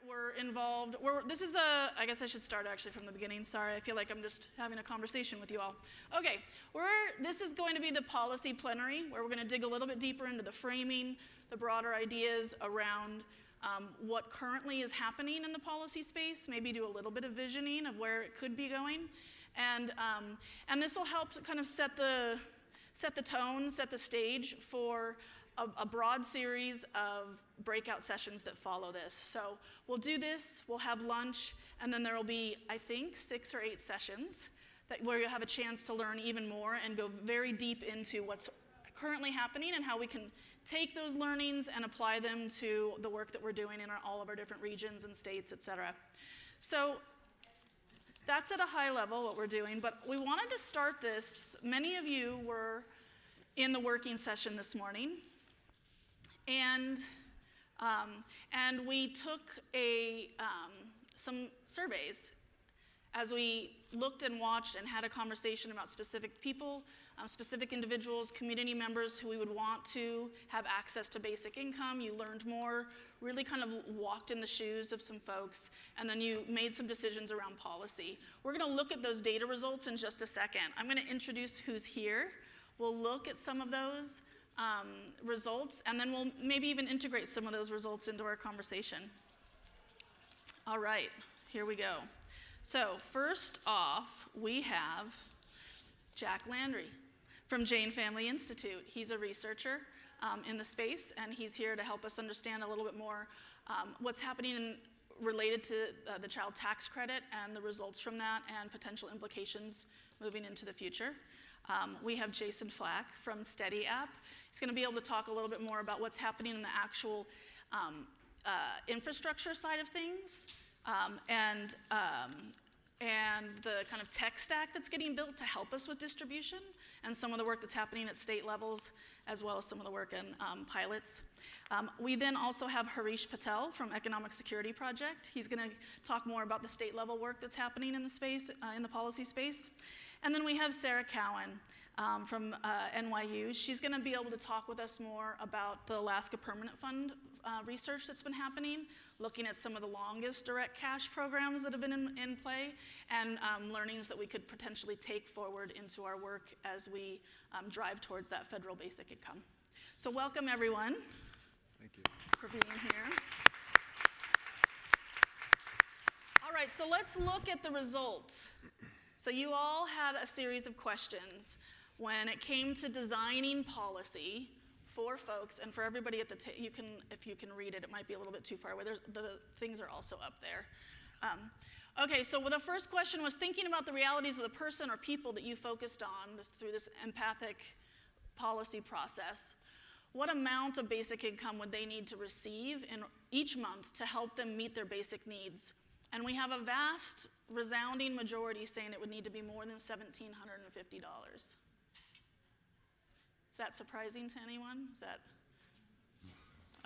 We're involved. I guess I should start actually from the beginning. Sorry, I feel like I'm just having a conversation with you all. Okay, this is going to be the policy plenary, where we're going to dig a little bit deeper into the framing, the broader ideas around what currently is happening in the policy space, maybe do a little bit of visioning of where it could be going. And this will help to kind of set the tone, set the stage for a broad series of breakout sessions that follow this. So we'll do this, we'll have lunch, and then there will be, I think, 6 or 8 sessions where you'll have a chance to learn even more and go very deep into what's currently happening and how we can take those learnings and apply them to the work that we're doing in all of our different regions and states, et cetera. So that's at a high level what we're doing, but we wanted to start this. Many of you were in the working session this morning, and we took some surveys as we looked and watched and had a conversation about specific people, specific individuals, community members who we would want to have access to basic income. You learned more, really kind of walked in the shoes of some folks, and then you made some decisions around policy. We're going to look at those data results in just a second. I'm going to introduce who's here. We'll look at some of those results, and then we'll maybe even integrate some of those results into our conversation. All right, here we go. So first off, we have Jack Landry from Jane Family Institute. He's a researcher in the space, and he's here to help us understand a little bit more what's happening related to the child tax credit and the results from that and potential implications moving into the future. We have Jason Flack from Steady App. He's going to be able to talk a little bit more about what's happening in the actual infrastructure side of things and the kind of tech stack that's getting built to help us with distribution and some of the work that's happening at state levels, as well as some of the work in pilots. We then also have Harish Patel from Economic Security Project. He's going to talk more about the state level work that's happening in the space, in the policy space. And then we have Sarah Cowan from NYU. She's going to be able to talk with us more about the Alaska Permanent Fund research that's been happening, looking at some of the longest direct cash programs that have been in play, and learnings that we could potentially take forward into our work as we drive towards that federal basic income. So welcome, everyone. Thank you. For being here. All right, so let's look at the results. So you all had a series of questions when it came to designing policy for folks and for everybody at the table. If you can read it, it might be a little bit too far away. The things are also up there. Okay, so the first question was thinking about the realities of the person or people that you focused on through this empathic policy process. What amount of basic income would they need to receive in each month to help them meet their basic needs? And we have a vast, resounding majority saying it would need to be more than $1,750. Is that surprising to anyone?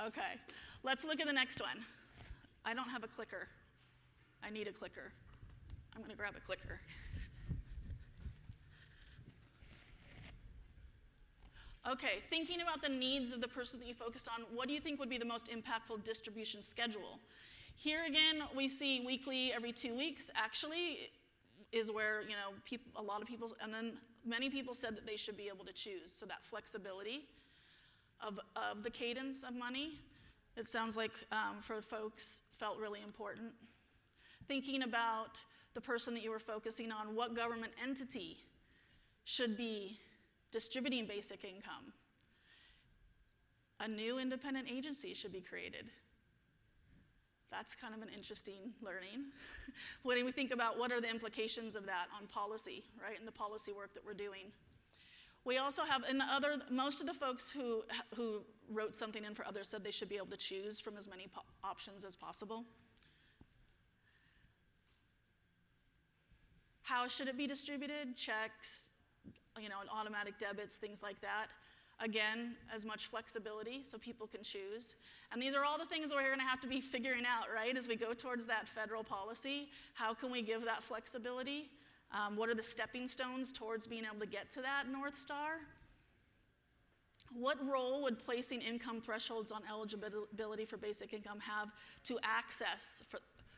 Okay. Let's look at the next one. I don't have a clicker. I need a clicker. I'm going to grab a clicker. Okay, thinking about the needs of the person that you focused on, what do you think would be the most impactful distribution schedule? Here again, we see weekly, every 2 weeks, actually, is where, a lot of people, and then many people said that they should be able to choose. So that flexibility of the cadence of money, it sounds like for folks felt really important. Thinking about the person that you were focusing on, what government entity should be distributing basic income? A new independent agency should be created. That's kind of an interesting learning. When we think about what are the implications of that on policy, right, and the policy work that we're doing. We also have, most of the folks who wrote something in for others said they should be able to choose from as many options as possible. How should it be distributed? Checks, automatic debits, things like that. Again, as much flexibility so people can choose. And these are all the things we're going to have to be figuring out, right, as we go towards that federal policy. How can we give that flexibility? What are the stepping stones towards being able to get to that North Star? What role would placing income thresholds on eligibility for basic income have to access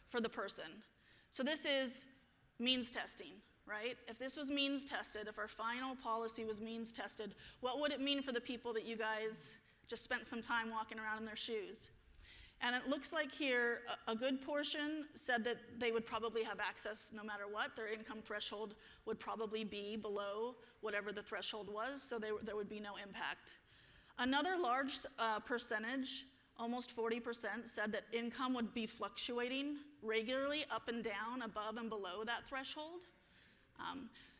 for the person? So this is means testing, right? If this was means tested, if our final policy was means tested, what would it mean for the people that you guys just spent some time walking around in their shoes? And it looks like here a good portion said that they would probably have access no matter what. Their income threshold would probably be below whatever the threshold was, so there would be no impact. Another large percentage, almost 40%, said that income would be fluctuating regularly up and down, above and below that threshold.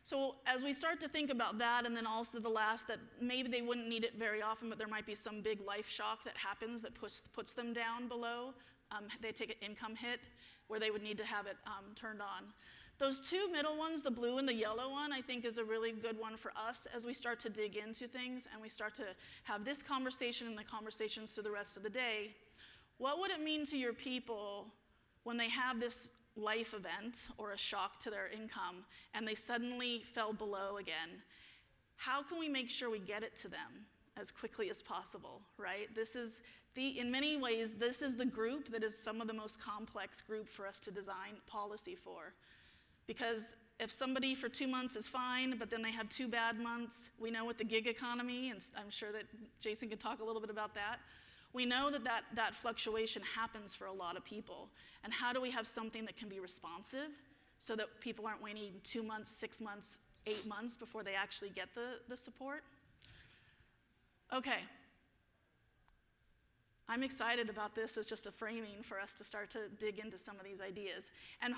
So as we start to think about that, and then also the last, that maybe they wouldn't need it very often, but there might be some big life shock that happens that puts them down below. They take an income hit where they would need to have it turned on. Those two middle ones, the blue and the yellow one, I think is a really good one for us as we start to dig into things and we start to have this conversation and the conversations through the rest of the day. What would it mean to your people when they have this life event or a shock to their income and they suddenly fell below again? How can we make sure we get it to them as quickly as possible, right? In many ways, this is the group that is some of the most complex group for us to design policy for. Because if somebody for 2 months is fine, but then they have 2 bad months, we know with the gig economy, and I'm sure that Jason can talk a little bit about that, we know that fluctuation happens for a lot of people. And how do we have something that can be responsive so that people aren't waiting 2 months, 6 months, 8 months before they actually get the support? Okay. I'm excited about this as just a framing for us to start to dig into some of these ideas. And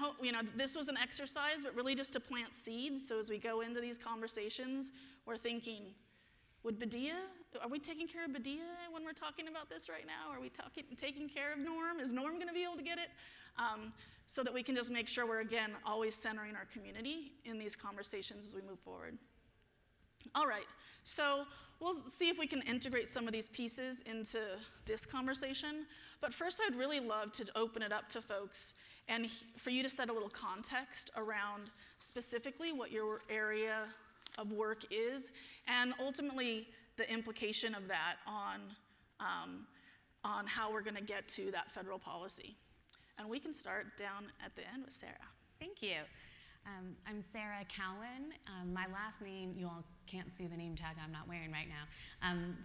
this was an exercise, but really just to plant seeds. So as we go into these conversations, we're thinking, are we taking care of Badia when we're talking about this right now? Are we taking care of Norm? Is Norm going to be able to get it? So that we can just make sure we're, again, always centering our community in these conversations as we move forward. All right, so we'll see if we can integrate some of these pieces into this conversation. But first, I'd really love to open it up to folks and for you to set a little context around specifically what your area of work is, and ultimately the implication of that on how we're going to get to that federal policy. And we can start down at the end with Sarah. Thank you. I'm Sarah Cowan. My last name, you all can't see the name tag I'm not wearing right now.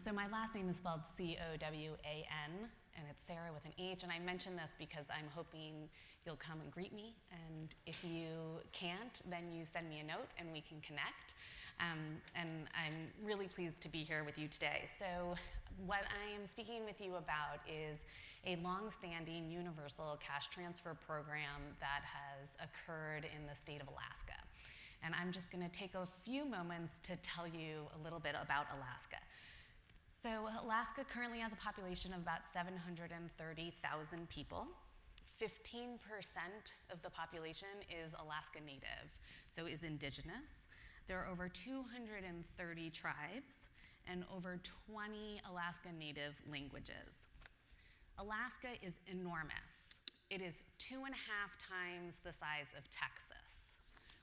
So my last name is spelled C-O-W-A-N, and it's Sarah with an H. And I mention this because I'm hoping you'll come and greet me. And if you can't, then you send me a note and we can connect. And I'm really pleased to be here with you today. So what I am speaking with you about is a long-standing universal cash transfer program that has occurred in the state of Alaska. And I'm just going to take a few moments to tell you a little bit about Alaska. So Alaska currently has a population of about 730,000 people. 15% of the population is Alaska Native, so is indigenous. There are over 230 tribes and over 20 Alaska Native languages. Alaska is enormous. It is 2.5 times the size of Texas.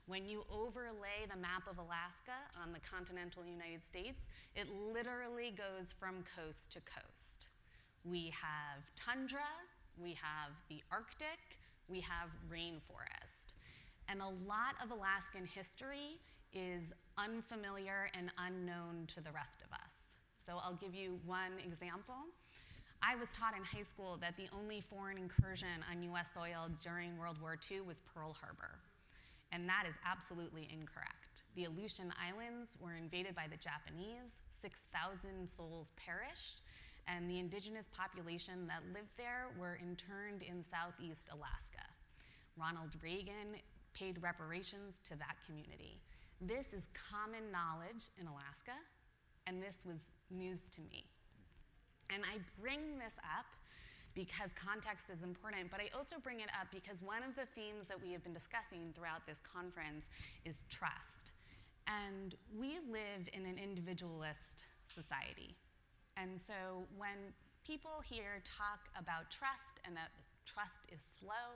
When you overlay the map of Alaska on the continental United States, it literally goes from coast to coast. We have tundra, we have the Arctic, we have rainforest. And a lot of Alaskan history is unfamiliar and unknown to the rest of us. So I'll give you one example. I was taught in high school that the only foreign incursion on US soil during World War II was Pearl Harbor. And that is absolutely incorrect. The Aleutian Islands were invaded by the Japanese, 6,000 souls perished, and the indigenous population that lived there were interned in Southeast Alaska. Ronald Reagan paid reparations to that community. This is common knowledge in Alaska, and this was news to me. And I bring this up because context is important, but I also bring it up because one of the themes that we have been discussing throughout this conference is trust. And we live in an individualist society. And so when people here talk about trust and that trust is slow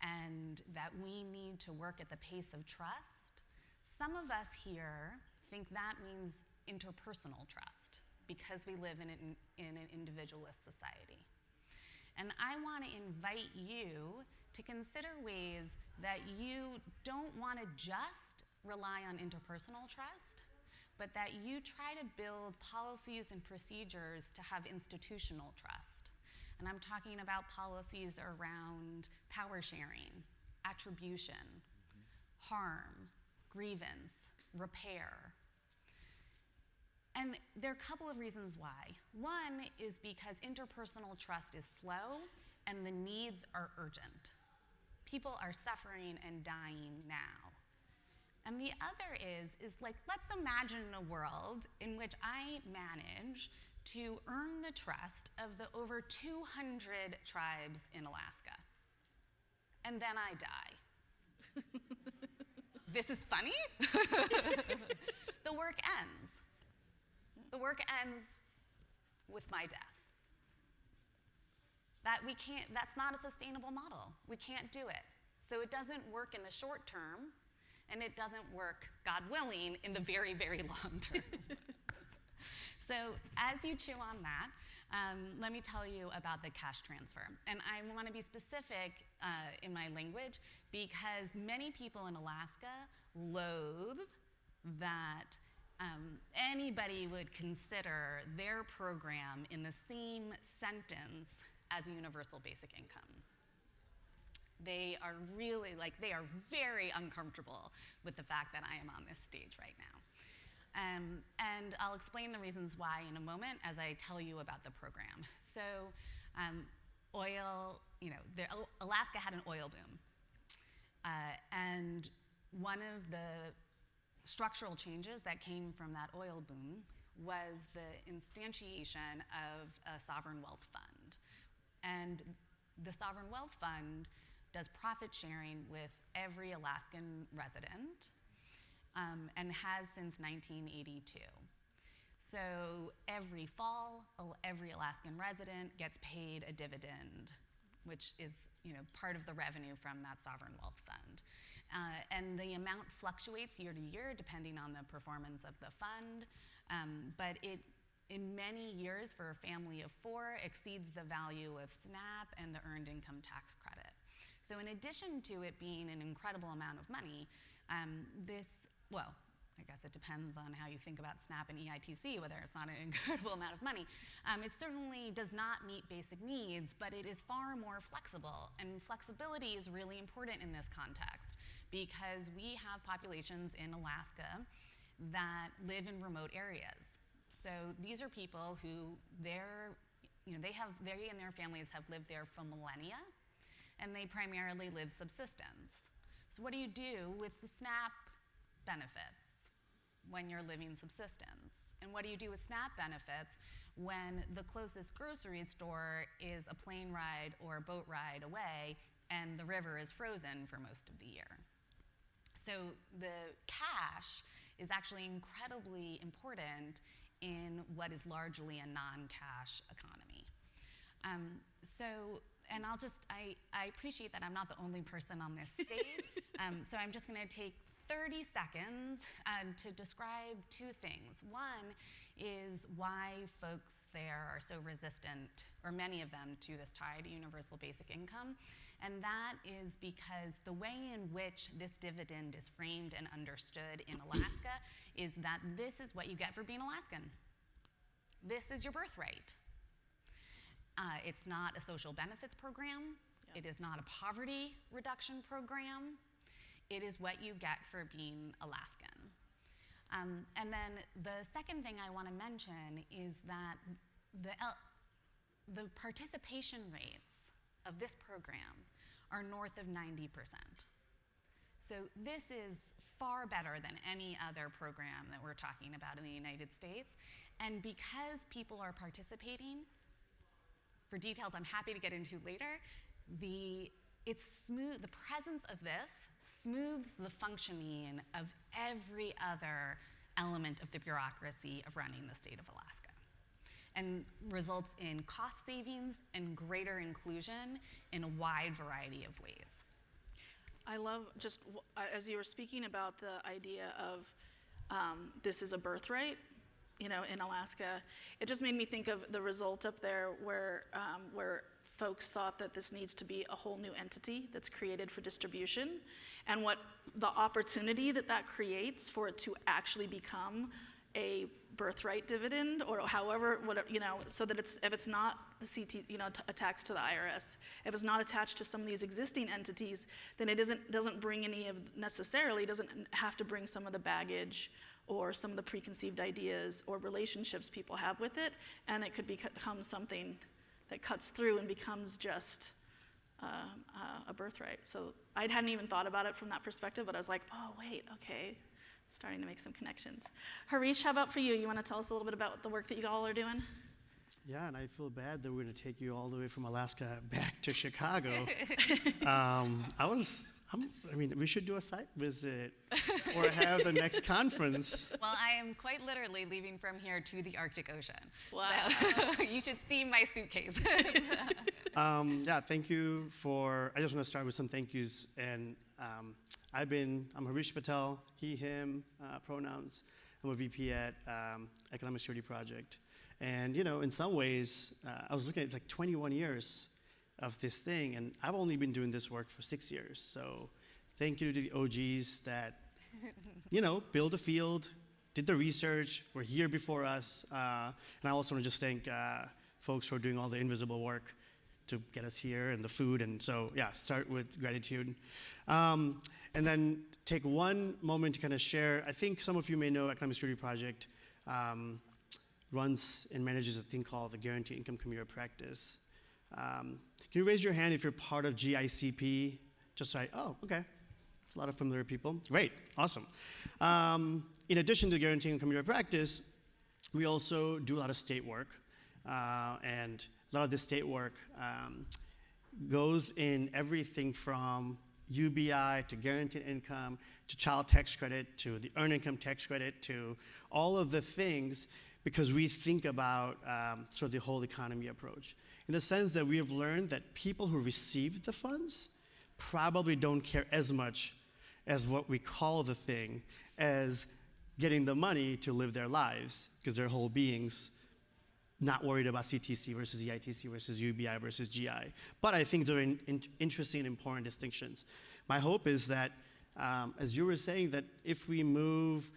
and that we need to work at the pace of trust, some of us here think that means interpersonal trust. because we live in an individualist society. And I want to invite you to consider ways that you don't want to just rely on interpersonal trust, but that you try to build policies and procedures to have institutional trust. And I'm talking about policies around power sharing, attribution, harm, grievance, repair. And there are a couple of reasons why. One is because interpersonal trust is slow and the needs are urgent. People are suffering and dying now. And the other is like, let's imagine a world in which I manage to earn the trust of the over 200 tribes in Alaska. And then I die. This is funny? The work ends. The work ends with my death. That's not a sustainable model. We can't do it. So it doesn't work in the short term, and it doesn't work, God willing, in the very, very long term. So as you chew on that, let me tell you about the cash transfer. And I want to be specific in my language because many people in Alaska loathe that anybody would consider their program in the same sentence as universal basic income. They are very uncomfortable with the fact that I am on this stage right now. And I'll explain the reasons why in a moment as I tell you about the program. So Alaska had an oil boom. And one of the structural changes that came from that oil boom was the instantiation of a sovereign wealth fund. And the sovereign wealth fund does profit sharing with every Alaskan resident and has since 1982. So every fall, every Alaskan resident gets paid a dividend, which is part of the revenue from that sovereign wealth fund. And the amount fluctuates year to year depending on the performance of the fund, but it, in many years for a family of 4, exceeds the value of SNAP and the Earned Income Tax Credit. So in addition to it being an incredible amount of money, I guess it depends on how you think about SNAP and EITC, whether it's not an incredible amount of money. It certainly does not meet basic needs, but it is far more flexible. And flexibility is really important in this context because we have populations in Alaska that live in remote areas. So these are people who they and their families have lived there for millennia, and they primarily live subsistence. So what do you do with the SNAP benefits when you're living subsistence? And what do you do with SNAP benefits when the closest grocery store is a plane ride or a boat ride away and the river is frozen for most of the year? So the cash is actually incredibly important in what is largely a non-cash economy. I appreciate that I'm not the only person on this stage, so I'm just gonna take 30 seconds to describe 2 things. One is why folks there are so resistant, or many of them, to this tie to universal basic income. And that is because the way in which this dividend is framed and understood in Alaska is that this is what you get for being Alaskan. This is your birthright. It's not a social benefits program. It is not a poverty reduction program. It is what you get for being Alaskan. And then the second thing I want to mention is that the participation rates of this program are north of 90%. So this is far better than any other program that we're talking about in the United States. And because people are participating, for details I'm happy to get into later, the presence of this smooths the functioning of every other element of the bureaucracy of running the state of Alaska and results in cost savings and greater inclusion in a wide variety of ways. I love just, as you were speaking about the idea of this is a birthright, in Alaska, it just made me think of the result up there where folks thought that this needs to be a whole new entity that's created for distribution, and what the opportunity that creates for it to actually become a birthright dividend, or however, so that if it's not the CT, a tax to the IRS, if it's not attached to some of these existing entities, then it doesn't bring doesn't have to bring some of the baggage or some of the preconceived ideas or relationships people have with it, and it could become something that cuts through and becomes just a birthright. So I hadn't even thought about it from that perspective, but I was like, oh wait, okay. Starting to make some connections. Harish, how about for you? You want to tell us a little bit about the work that you all are doing? Yeah, and I feel bad that we're going to take you all the way from Alaska back to Chicago. We should do a site visit or have the next conference. Well, I am quite literally leaving from here to the Arctic Ocean. Wow. So you should see my suitcase. Thank you I just want to start with some thank yous. And I'm Harish Patel, he, him, pronouns. I'm a VP at Economic Security Project. And, in some ways, I was looking at like 21 years of this thing, and I've only been doing this work for 6 years. So thank you to the OGs that, built the field, did the research, were here before us. And I also want to just thank folks who are doing all the invisible work to get us here and the food. And so, start with gratitude. And then take one moment to kind of share. I think some of you may know Economic Security Project runs and manages a thing called the Guaranteed Income Commuter Practice. Can you raise your hand if you're part of GICP? Okay. It's a lot of familiar people. Great, awesome. In addition to Guaranteed Income Commuter Practice, we also do a lot of state work. And a lot of this state work goes in everything from UBI to guaranteed income to child tax credit to the earned income tax credit to all of the things, because we think about sort of the whole economy approach, in the sense that we have learned that people who receive the funds probably don't care as much as what we call the thing as getting the money to live their lives, because they're whole beings, not worried about CTC versus EITC versus UBI versus GI. But I think they're interesting and important distinctions. My hope is that, as you were saying, that if we move,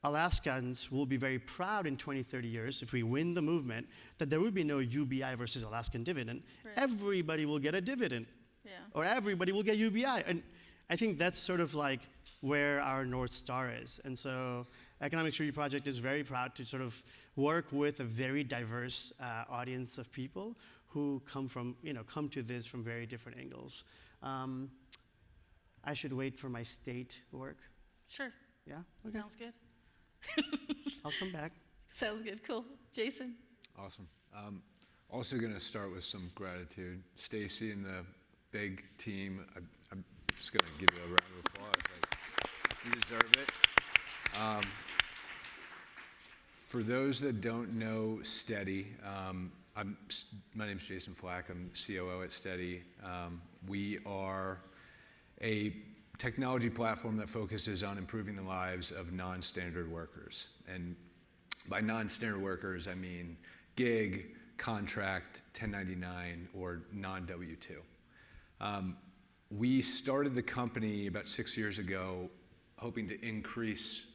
Alaskans will be very proud in 20, 30 years, if we win the movement, that there will be no UBI versus Alaskan dividend. Right. Everybody will get a dividend. Yeah. Or everybody will get UBI. And I think that's sort of like where our North Star is. And so Economic Security Project is very proud to sort of work with a very diverse audience of people who come to this from very different angles. I should wait for my state work. Sure. Yeah? Okay. Sounds good. I'll come back. Sounds good. Cool. Jason? Awesome. Also going to start with some gratitude. Stacy and the big team, I'm just going to give you a round of applause. You deserve it. For those that don't know Steady, my name is Jason Flack. I'm COO at Steady. We are a technology platform that focuses on improving the lives of non-standard workers. And by non-standard workers, I mean gig, contract, 1099, or non-W2. We started the company about 6 years ago hoping to increase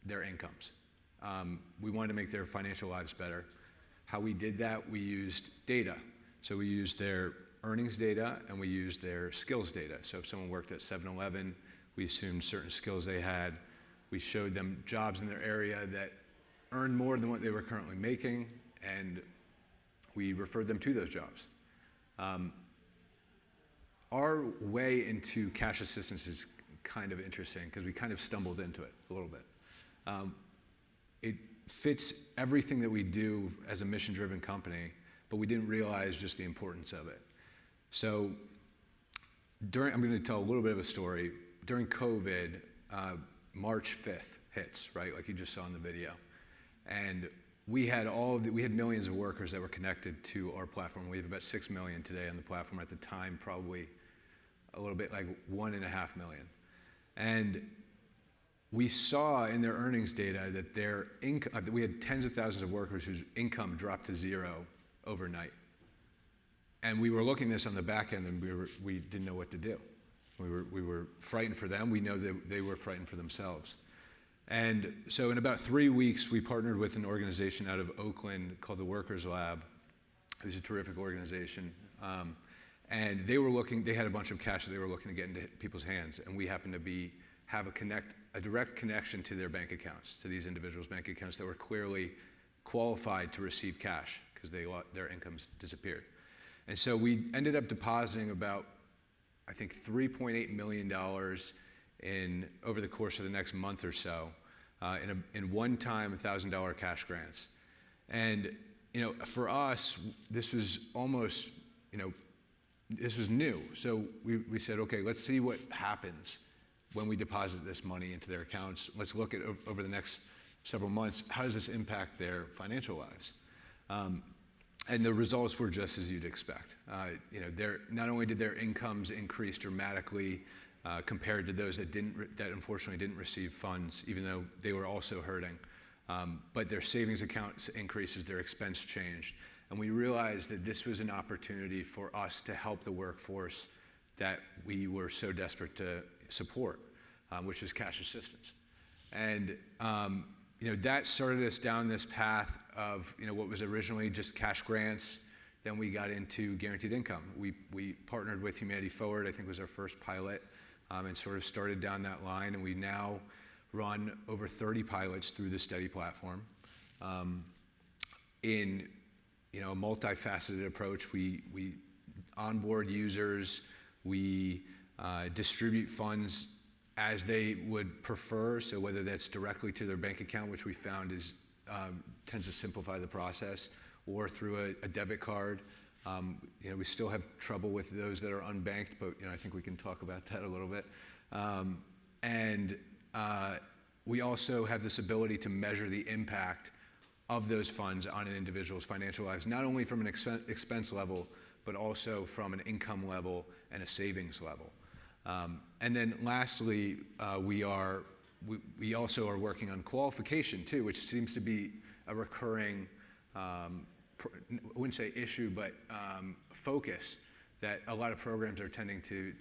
their incomes. We wanted to make their financial lives better. How we did that, we used data. So we used their earnings data and we used their skills data. So if someone worked at 7-Eleven, we assumed certain skills they had. We showed them jobs in their area that earned more than what they were currently making, and we referred them to those jobs. Our way into cash assistance is kind of interesting because we kind of stumbled into it a little bit. It fits everything that we do as a mission-driven company, but we didn't realize just the importance of it. So I'm going to tell a little bit of a story. During COVID, March 5th hits, right, like you just saw in the video. And we had millions of workers that were connected to our platform. We have about 6 million today on the platform. At the time, probably a little bit like 1.5 million. And we saw in their earnings data that their income, we had tens of thousands of workers whose income dropped to zero overnight. And we were looking at this on the back end, and we didn't know what to do. We were frightened for them. We know that they were frightened for themselves. And so in about 3 weeks, we partnered with an organization out of Oakland called the Workers Lab. It's a terrific organization. And they had a bunch of cash that they were looking to get into people's hands. And we happened to have a direct connection to their bank accounts, to these individuals' bank accounts that were clearly qualified to receive cash because their incomes disappeared. And so we ended up depositing about, I think, $3.8 million over the course of the next month or so in one-time $1,000 cash grants. And for us, this was almost, this was new. So we said, okay, let's see what happens when we deposit this money into their accounts. Let's look at over the next several months, how does this impact their financial lives? And the results were just as you'd expect. Not only did their incomes increase dramatically compared to those that unfortunately didn't receive funds, even though they were also hurting, but their savings accounts increases, their expense changed. And we realized that this was an opportunity for us to help the workforce that we were so desperate to support, which is cash assistance. And that started us down this path of what was originally just cash grants. Then we got into guaranteed income. We partnered with Humanity Forward, I think was our first pilot, and sort of started down that line. And we now run over 30 pilots through the Steady platform. In a multifaceted approach, we onboard users, we distribute funds as they would prefer, so whether that's directly to their bank account, which we found tends to simplify the process, or through a debit card. We still have trouble with those that are unbanked, but I think we can talk about that a little bit. And we also have this ability to measure the impact of those funds on an individual's financial lives, not only from an expense level, but also from an income level and a savings level. And then lastly, we also are working on qualification too, which seems to be a recurring, I wouldn't say issue, but focus that a lot of programs are tending to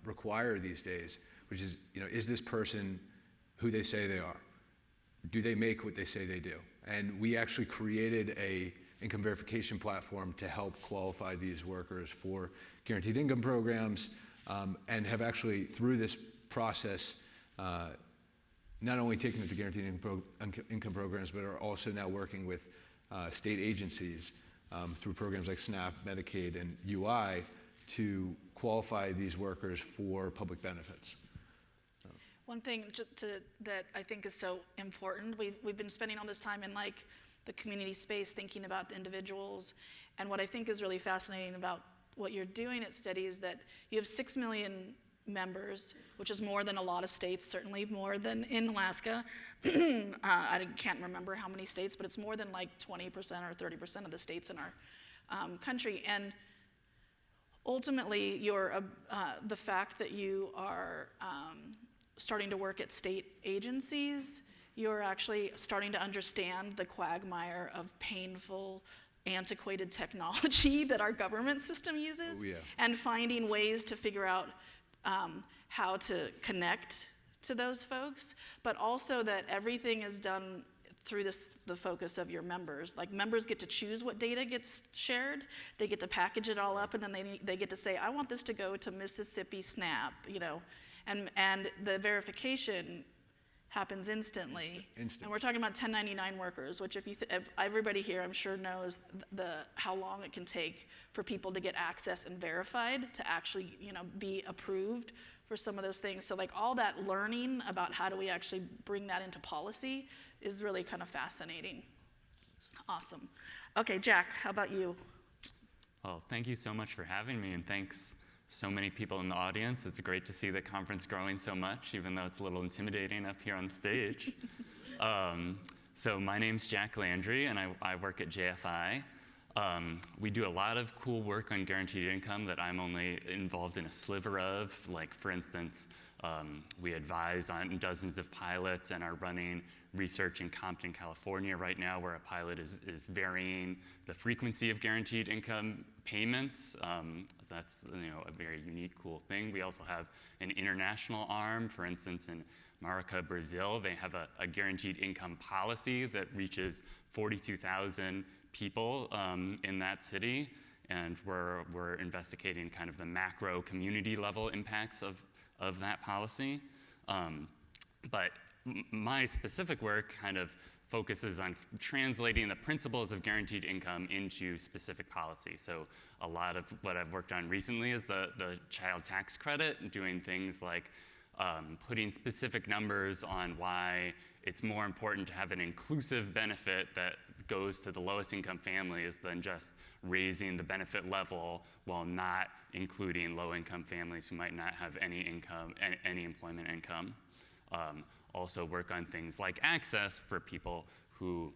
require these days, which is this person who they say they are? Do they make what they say they do? And we actually created a income verification platform to help qualify these workers for guaranteed income programs, and have actually, through this process, not only taken it to guaranteed income programs, but are also now working with state agencies through programs like SNAP, Medicaid, and UI to qualify these workers for public benefits. One thing that I think is so important, we've been spending all this time in the community space thinking about the individuals, and what I think is really fascinating about what you're doing at Steady is that you have 6 million members, which is more than a lot of states, certainly more than in Alaska. I can't remember how many states, but it's more than 20% or 30% of the states in our country. And ultimately, the fact that you are starting to work at state agencies, you're actually starting to understand the quagmire of painful, antiquated technology that our government system uses. Oh, yeah. And finding ways to figure out how to connect to those folks, but also that everything is done through the focus of your members. Members get to choose what data gets shared, they get to package it all up, and then they get to say, I want this to go to Mississippi SNAP, and the verification happens instantly. Instant. And we're talking about 1099 workers, which if everybody here I'm sure knows how long it can take for people to get access and verified to actually be approved for some of those things. So all that learning about how do we actually bring that into policy is really kind of fascinating. Awesome. Okay, Jack, how about you? Well, thank you so much for having me, and thanks so many people in the audience. It's great to see the conference growing so much, even though it's a little intimidating up here on stage. So my name's Jack Landry, and I work at JFI. We do a lot of cool work on guaranteed income that I'm only involved in a sliver of, for instance, We advise on dozens of pilots and are running research in Compton, California right now, where a pilot is varying the frequency of guaranteed income payments. That's a very unique, cool thing. We also have an international arm. For instance, in Marica, Brazil, they have a guaranteed income policy that reaches 42,000 people in that city, and we're investigating kind of the macro community level impacts of that policy. But my specific work kind of focuses on translating the principles of guaranteed income into specific policy. So a lot of what I've worked on recently is the child tax credit, doing things like putting specific numbers on why it's more important to have an inclusive benefit that goes to the lowest income families than just raising the benefit level while not including low income families who might not have any income, any employment income. Also work on things like access for people who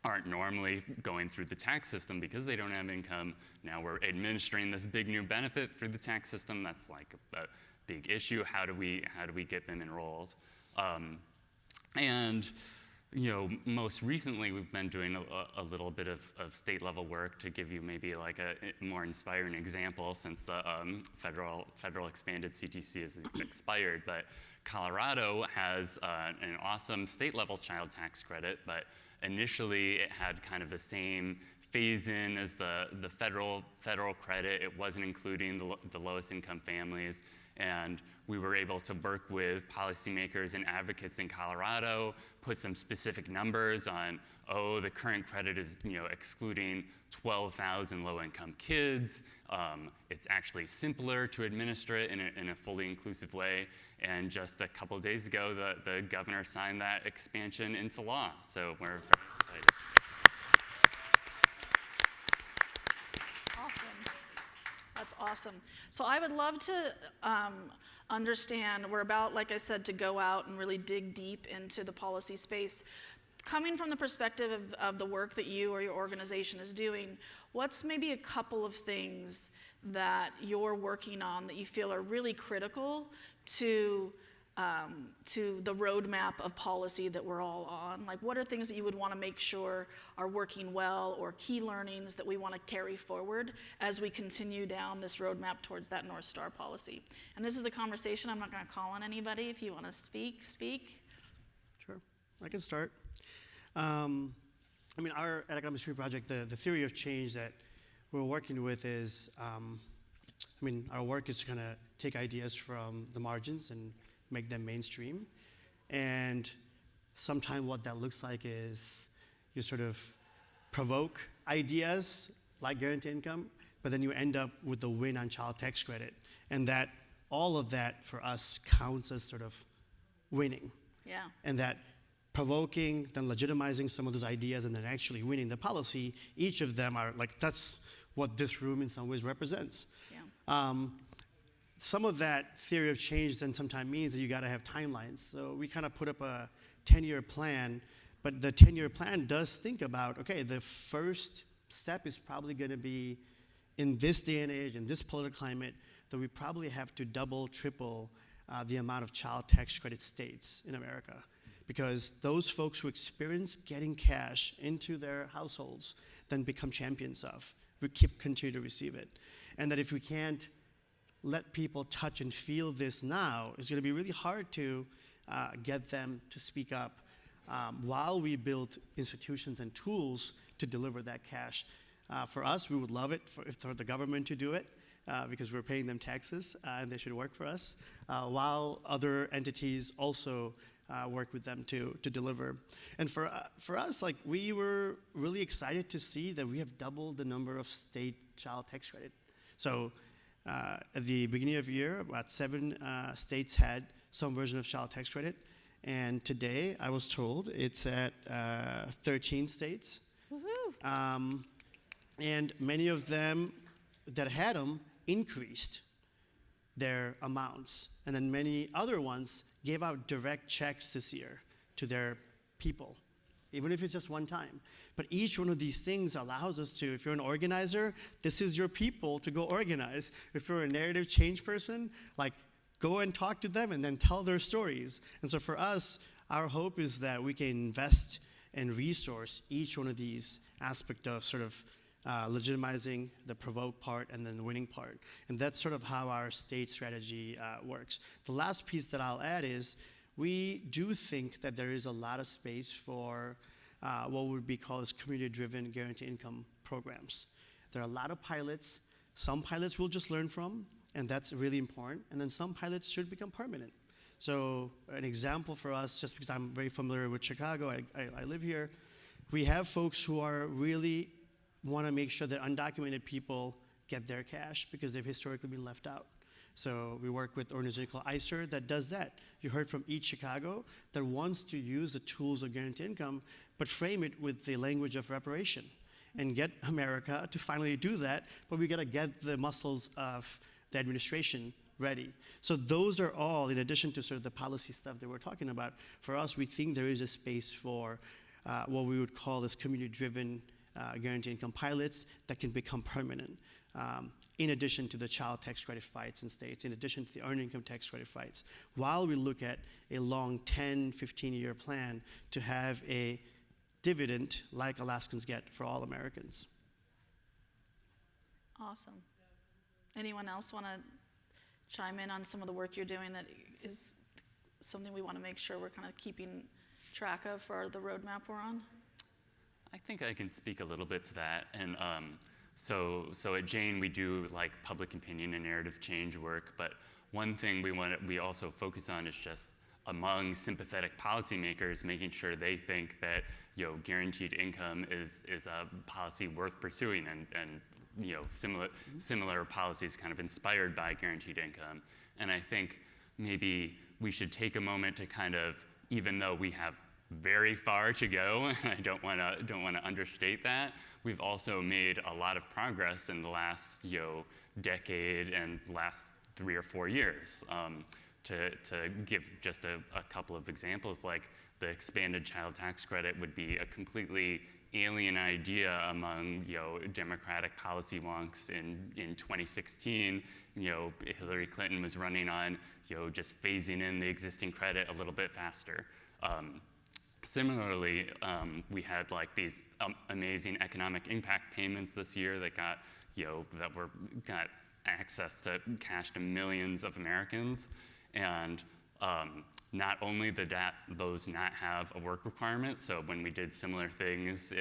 aren't normally going through the tax system because they don't have income. Now we're administering this big new benefit through the tax system. That's like a big issue. How do we get them enrolled? And most recently we've been doing a little bit of state level work to give you maybe like a more inspiring example, since the federal expanded CTC has expired. But Colorado has an awesome state level child tax credit, but initially it had kind of the same phase in as the federal credit. It wasn't including the lowest income families. And we were able to work with policymakers and advocates in Colorado, put some specific numbers on, the current credit is excluding 12,000 low-income kids. It's actually simpler to administer it in a fully inclusive way. And just a couple days ago, the governor signed that expansion into law. So we're very excited. That's awesome. So I would love to understand, we're about, like I said, to go out and really dig deep into the policy space. Coming from the perspective of the work that you or your organization is doing, what's maybe a couple of things that you're working on that you feel are really critical to the roadmap of policy that we're all on? Like, what are things that you would want to make sure are working well, or key learnings that we want to carry forward as we continue down this roadmap towards that North Star policy? And this is a conversation. I'm not going to call on anybody. If you want to speak. Sure, I can start. Our Economic Street Project, the theory of change that we're working with is, our work is to kind of take ideas from the margins and make them mainstream. And sometimes what that looks like is you sort of provoke ideas like guaranteed income, but then you end up with the win on child tax credit. And that all of that for us counts as sort of winning. Yeah. And that provoking, then legitimizing some of those ideas, and then actually winning the policy, each of them are like, that's what this room in some ways represents. Yeah. Some of that theory of change then sometimes means that you got to have timelines. So we kind of put up a 10-year plan, but the 10-year plan does think about, okay, the first step is probably going to be, in this day and age, in this political climate, that we probably have to double, triple the amount of child tax credit states in America. Because those folks who experience getting cash into their households then become champions of. We continue to receive it. And that if we can't let people touch and feel this now, it's going to be really hard to get them to speak up while we build institutions and tools to deliver that cash. For us, we would love it for the government to do it because we're paying them taxes and they should work for us, while other entities also work with them to deliver. And for us, like, we were really excited to see that we have doubled the number of state child tax credit. So at the beginning of the year, about 7 states had some version of child tax credit. And today, I was told it's at 13 states. Woohoo! And many of them that had them increased their amounts. And then many other ones gave out direct checks this year to their people, even if it's just one time. But each one of these things allows us to, if you're an organizer, this is your people to go organize. If you're a narrative change person, like, go and talk to them and then tell their stories. And so for us, our hope is that we can invest and resource each one of these aspects of sort of legitimizing the provoke part and then the winning part. And that's sort of how our state strategy works. The last piece that I'll add is we do think that there is a lot of space for what would be called as community-driven guaranteed income programs. There are a lot of pilots. Some pilots we'll just learn from, and that's really important. And then some pilots should become permanent. So an example for us, just because I'm very familiar with Chicago, I live here, we have folks who are really want to make sure that undocumented people get their cash because they've historically been left out. So we work with an organization called ICER that does that. You heard from Eat Chicago that wants to use the tools of guaranteed income, but frame it with the language of reparation and get America to finally do that, but we got to get the muscles of the administration ready. So those are all, in addition to sort of the policy stuff that we're talking about, for us, we think there is a space for what we would call as community-driven guaranteed income pilots that can become permanent, in addition to the child tax credit fights in states, in addition to the earned income tax credit fights, while we look at a long 10, 15-year plan to have a dividend like Alaskans get for all Americans. Awesome. Anyone else want to chime in on some of the work you're doing that is something we want to make sure we're kind of keeping track of for the roadmap we're on? I think I can speak a little bit to that. And so at Jane, we do like public opinion and narrative change work, but one thing we also focus on is just among sympathetic policymakers, making sure they think that guaranteed income is a policy worth pursuing, and similar policies kind of inspired by guaranteed income. And I think maybe we should take a moment to kind of, even though we have very far to go, and I don't want to understate that, we've also made a lot of progress in the last decade and last 3 or 4 years. To give just a couple of examples, like the expanded child tax credit would be a completely alien idea among Democratic policy wonks in 2016. Hillary Clinton was running on just phasing in the existing credit a little bit faster. Similarly, we had like these amazing economic impact payments this year that got access to cash to millions of Americans, and not only did those not have a work requirement. So when we did similar things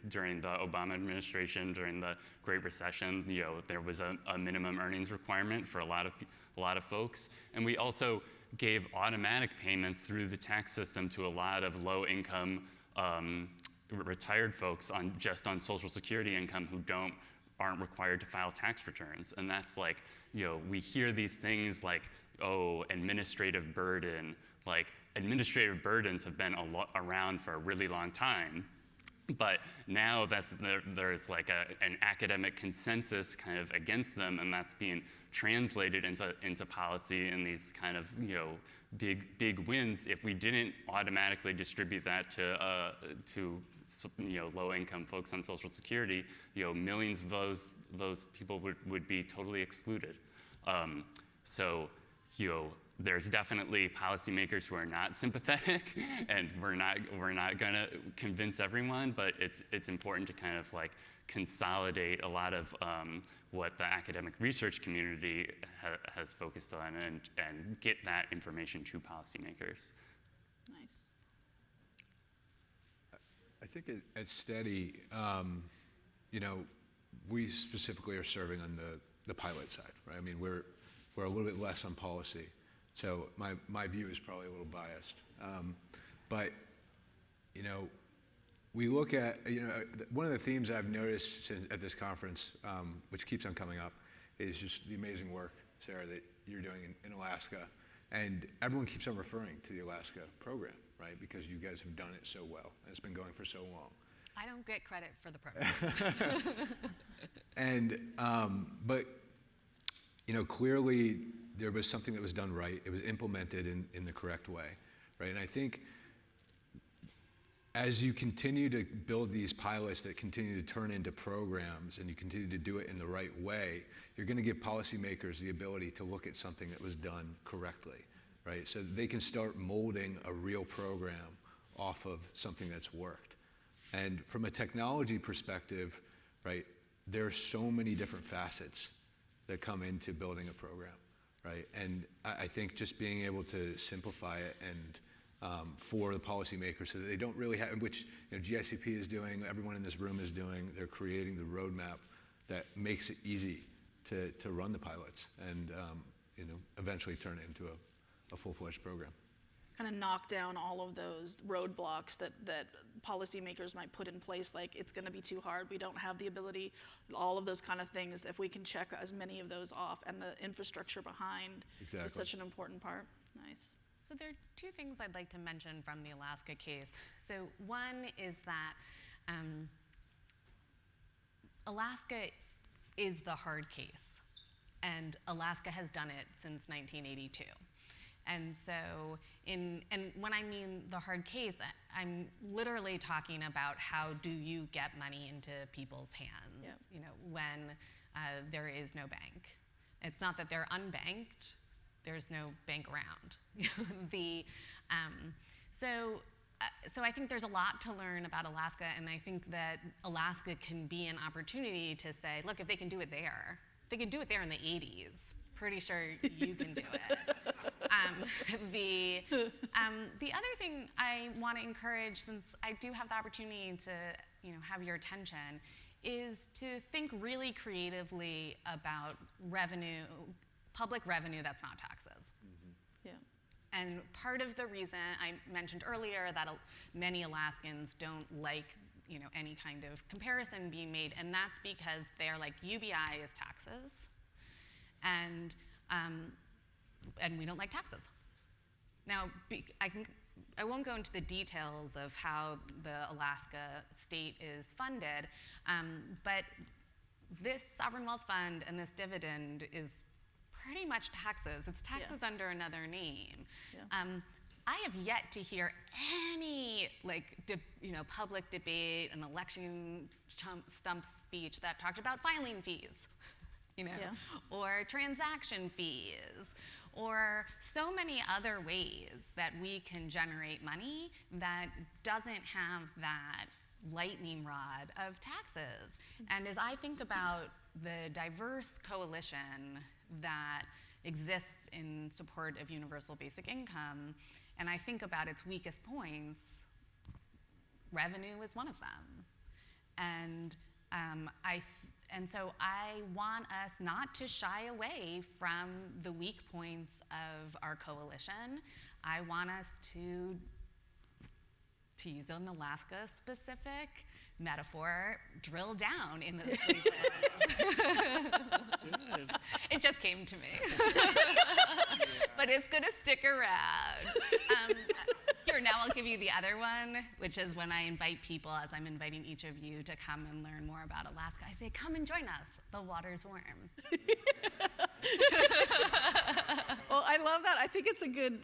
during the Obama administration, during the Great Recession, there was a minimum earnings requirement for a lot of folks, and we also gave automatic payments through the tax system to a lot of low-income retired folks on Social Security income who aren't required to file tax returns. And that's like, we hear these things like, oh, administrative burden. Like, administrative burdens have been around for a really long time. But now there's like an academic consensus kind of against them, and that's being translated into policy in these kind of big wins. If we didn't automatically distribute that to low-income folks on Social Security, millions of those people would be totally excluded. There's definitely policymakers who are not sympathetic, and we're not gonna convince everyone, but it's important to kind of like consolidate a lot of what the academic research community has focused on and get that information to policymakers. Nice. I think at Steady, we specifically are serving on the pilot side, right? I mean, we're a little bit less on policy. So my view is probably a little biased. But we look at, one of the themes I've noticed at this conference, which keeps on coming up, is just the amazing work, Sarah, that you're doing in Alaska. And everyone keeps on referring to the Alaska program, right? Because you guys have done it so well, and it's been going for so long. I don't get credit for the program. And, but, clearly there was something that was done right. It was implemented in the correct way, right? And I think as you continue to build these pilots that continue to turn into programs and you continue to do it in the right way, you're going to give policymakers the ability to look at something that was done correctly, right? So that they can start molding a real program off of something that's worked. And from a technology perspective, right, there are so many different facets that come into building a program, right? And I think just being able to simplify it and for the policymakers so that they don't really have, which GICP is doing, everyone in this room is doing, they're creating the roadmap that makes it easy to run the pilots and eventually turn it into a full-fledged program. Kind of knock down all of those roadblocks that policymakers might put in place, like it's going to be too hard, we don't have the ability, all of those kind of things. If we can check as many of those off, and the infrastructure behind is such an important part. Nice. So there are two things I'd like to mention from the Alaska case. So one is that Alaska is the hard case, and Alaska has done it since 1982. And so, and when I mean the hard case, I'm literally talking about how do you get money into people's hands, Yep. When there is no bank. It's not that they're unbanked, there's no bank around. So I think there's a lot to learn about Alaska, and I think that Alaska can be an opportunity to say, look, if they can do it there, they can do it there in the 80s. Pretty sure you can do it. The other thing I want to encourage, since I do have the opportunity to have your attention, is to think really creatively about revenue, public revenue that's not taxes. Yeah. And part of the reason I mentioned earlier that many Alaskans don't like any kind of comparison being made, and that's because they're like, UBI is taxes, and we don't like taxes. Now, I won't go into the details of how the Alaska state is funded, but this sovereign wealth fund and this dividend is pretty much taxes. It's taxes under another name. Yeah. I have yet to hear any public debate, an election stump speech that talked about filing fees, or transaction fees, or so many other ways that we can generate money that doesn't have that lightning rod of taxes. And as I think about the diverse coalition that exists in support of universal basic income, and I think about its weakest points, revenue is one of them. And so I want us not to shy away from the weak points of our coalition. I want us to use an Alaska-specific metaphor, drill down in those places. It just came to me. But it's going to stick around. Here, now I'll give you the other one, which is when I invite people, as I'm inviting each of you to come and learn more about Alaska, I say, come and join us. The water's warm. Well, I love that. I think it's a good,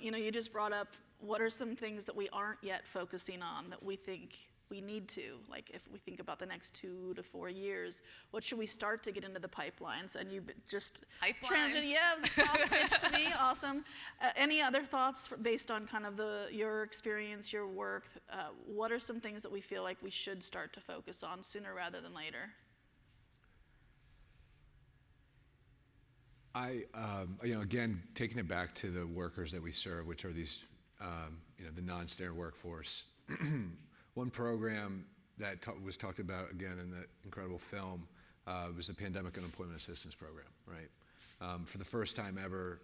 you just brought up what are some things that we aren't yet focusing on that we think we need to, like if we think about the next 2 to 4 years, what should we start to get into the pipelines? And you just transited, it was a soft pitch to me, awesome. Any other thoughts based on kind of your experience, your work? What are some things that we feel like we should start to focus on sooner rather than later? Again, taking it back to the workers that we serve, which are these, the non-standard workforce. One program that was talked about again in the incredible film was the Pandemic Unemployment Assistance Program, right? For the first time ever,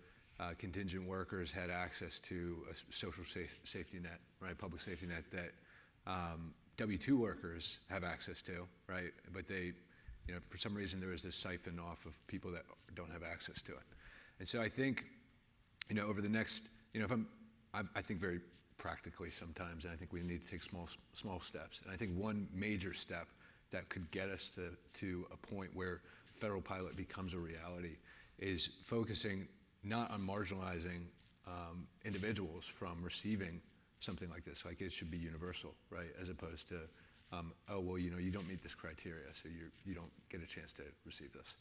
contingent workers had access to a social safety net, right? Public safety net that W-2 workers have access to, right? But they, for some reason there was this siphon off of people that don't have access to it. And so I think, over the next, I think very practically sometimes, and I think we need to take small steps. And I think one major step that could get us to a point where federal pilot becomes a reality is focusing not on marginalizing individuals from receiving something like this. Like it should be universal, right? As opposed to, oh, well, you know, you don't meet this criteria, so you don't get a chance to receive this.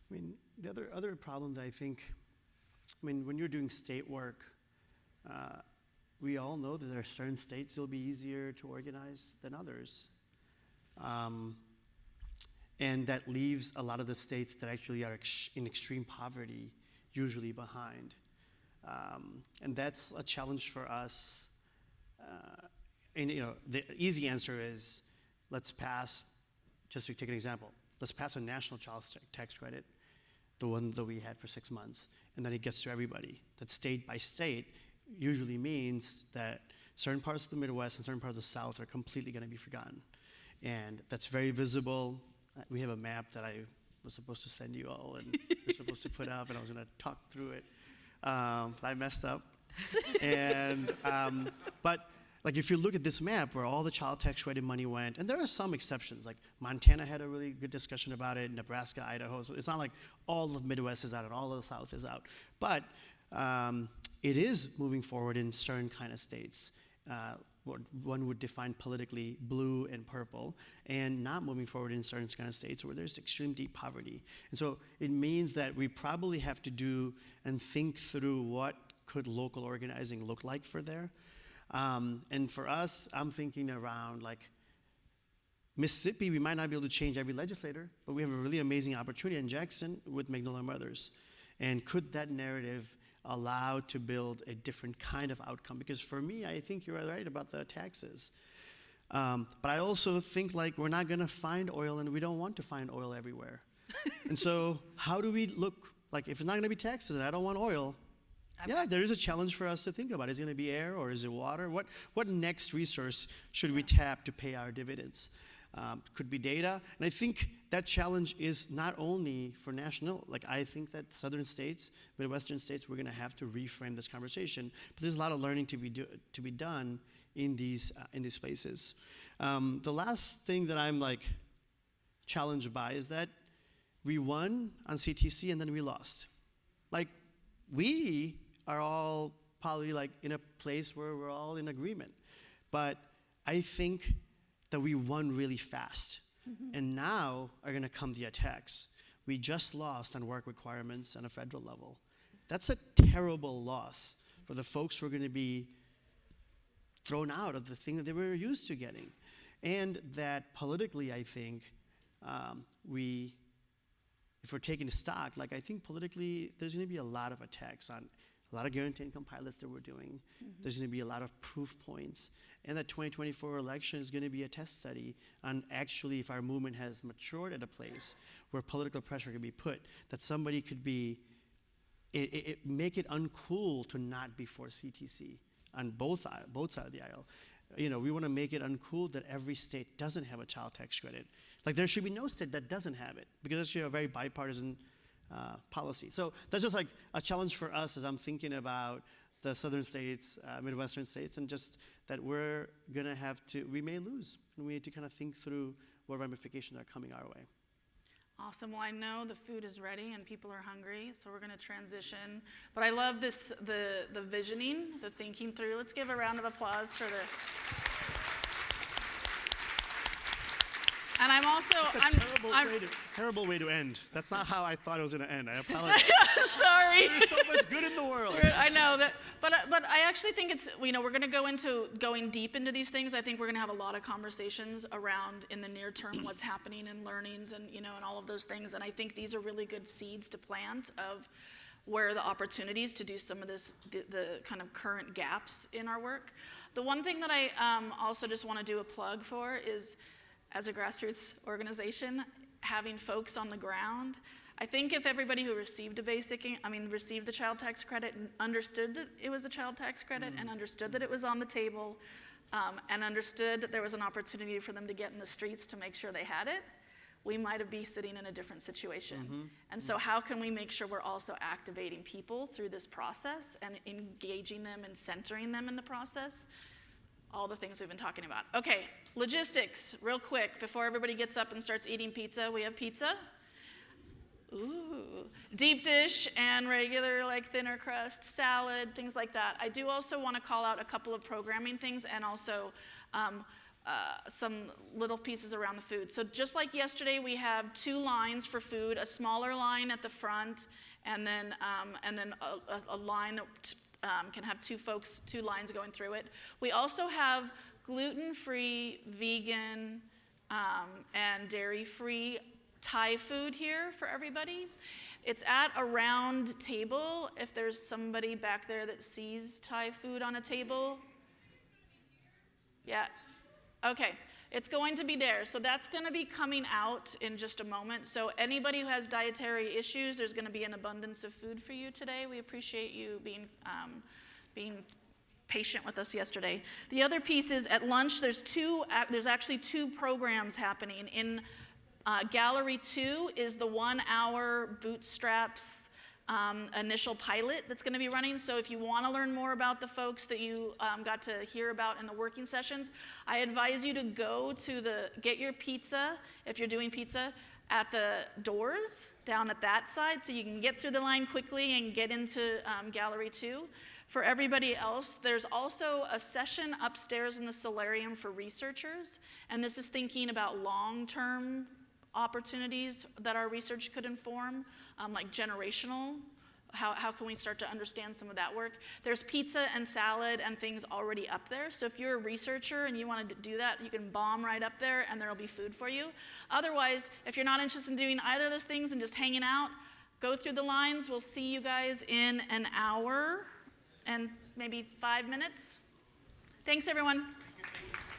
I mean, the other problem that I think, I mean, when you're doing state work, we all know that there are certain states that'll be easier to organize than others. And that leaves a lot of the states that actually are in extreme poverty usually behind. And that's a challenge for us. And you know, the easy answer is, let's pass, just to take an example, let's pass a national child tax credit, the one that we had for 6 months, and then it gets to everybody. That state by state usually means that certain parts of the Midwest and certain parts of the South are completely going to be forgotten. And that's very visible. We have a map that I was supposed to send you all, and we're supposed to put up, and I was going to talk through it. But I messed up. And, but like if you look at this map where all the child tax credit money went, and there are some exceptions, like Montana had a really good discussion about it, Nebraska, Idaho, so it's not like all of Midwest is out and all of the South is out. But it is moving forward in certain kind of states. What one would define politically blue and purple, and not moving forward in certain kind of states where there's extreme deep poverty. And so it means that we probably have to do and think through what could local organizing look like for there. And for us, I'm thinking around like Mississippi, we might not be able to change every legislator, but we have a really amazing opportunity in Jackson with Magnolia Mothers. And could that narrative allow to build a different kind of outcome? Because for me, I think you're right about the taxes. But I also think like we're not gonna find oil, and we don't want to find oil everywhere. And so how do we look, like if it's not gonna be taxes and I don't want oil, yeah, there is a challenge for us to think about. Is it gonna be air or is it water? What next resource should we tap to pay our dividends? Could be data. And I think that challenge is not only for national, like I think that southern states, Midwestern states, we're gonna have to reframe this conversation. But there's a lot of learning to be done in these spaces. The last thing that I'm like challenged by is that we won on CTC and then we lost. Like we are all probably like in a place where we're all in agreement. But I think that we won really fast. Mm-hmm. And now are gonna come the attacks. We just lost on work requirements on a federal level. That's a terrible loss for the folks who are gonna be thrown out of the thing that they were used to getting. And that politically, I think, if we're taking stock, like I think politically, there's gonna be a lot of attacks on a lot of guaranteed income pilots that we're doing. Mm-hmm. There's gonna be a lot of proof points. And the 2024 election is going to be a test study on actually if our movement has matured at a place where political pressure can be put, that somebody could be, make it uncool to not be for CTC on both sides of the aisle. You know, we want to make it uncool that every state doesn't have a child tax credit. Like there should be no state that doesn't have it, because it's actually a very bipartisan policy. So that's just like a challenge for us as I'm thinking about the southern states, Midwestern states, and just that we're gonna have to, we may lose, and we need to kind of think through what ramifications are coming our way. Awesome. Well, I know the food is ready and people are hungry, so we're gonna transition. But I love this, the visioning, the thinking through. Let's give a round of applause for the. And I'm also, Terrible way to end. That's not how I thought it was going to end. I apologize. Sorry. There's so much good in the world. I know that, but I actually think it's, you know, we're going to go into going deep into these things. I think we're going to have a lot of conversations around in the near term what's happening and learnings and, you know, and all of those things. And I think these are really good seeds to plant of where are the opportunities to do some of this, the kind of current gaps in our work. The one thing that I also just want to do a plug for is, as a grassroots organization, having folks on the ground. I think if everybody who received received the child tax credit and understood that it was a child tax credit and understood that it was on the table and understood that there was an opportunity for them to get in the streets to make sure they had it, we might be sitting in a different situation. Mm-hmm. And so how can we make sure we're also activating people through this process and engaging them and centering them in the process? All the things we've been talking about. Okay, logistics, real quick, before everybody gets up and starts eating pizza. We have pizza. Ooh, deep dish and regular, like thinner crust, salad, things like that. I do also want to call out a couple of programming things and also some little pieces around the food. So just like yesterday, we have 2 lines for food, a smaller line at the front, and then a line that can have 2 lines going through it. We also have gluten-free, vegan, and dairy-free Thai food here for everybody. It's at a round table. If there's somebody back there that sees Thai food on a table. Yeah, okay. It's going to be there. So that's going to be coming out in just a moment. So anybody who has dietary issues, there's going to be an abundance of food for you today. We appreciate you being patient with us yesterday. The other piece is at lunch, there's actually 2 programs happening. In Gallery 2 is the 1-hour bootstraps initial pilot that's going to be running. So if you want to learn more about the folks that you got to hear about in the working sessions, I advise you to go to get your pizza, if you're doing pizza, at the doors down at that side so you can get through the line quickly and get into Gallery 2. For everybody else, there's also a session upstairs in the solarium for researchers, and this is thinking about long-term opportunities that our research could inform, like generational. How can we start to understand some of that work? There's pizza and salad and things already up there, so if you're a researcher and you wanted to do that, you can bomb right up there and there'll be food for you. Otherwise, if you're not interested in doing either of those things and just hanging out, go through the lines. We'll see you guys in an hour and maybe 5 minutes. Thanks, everyone. Thank you.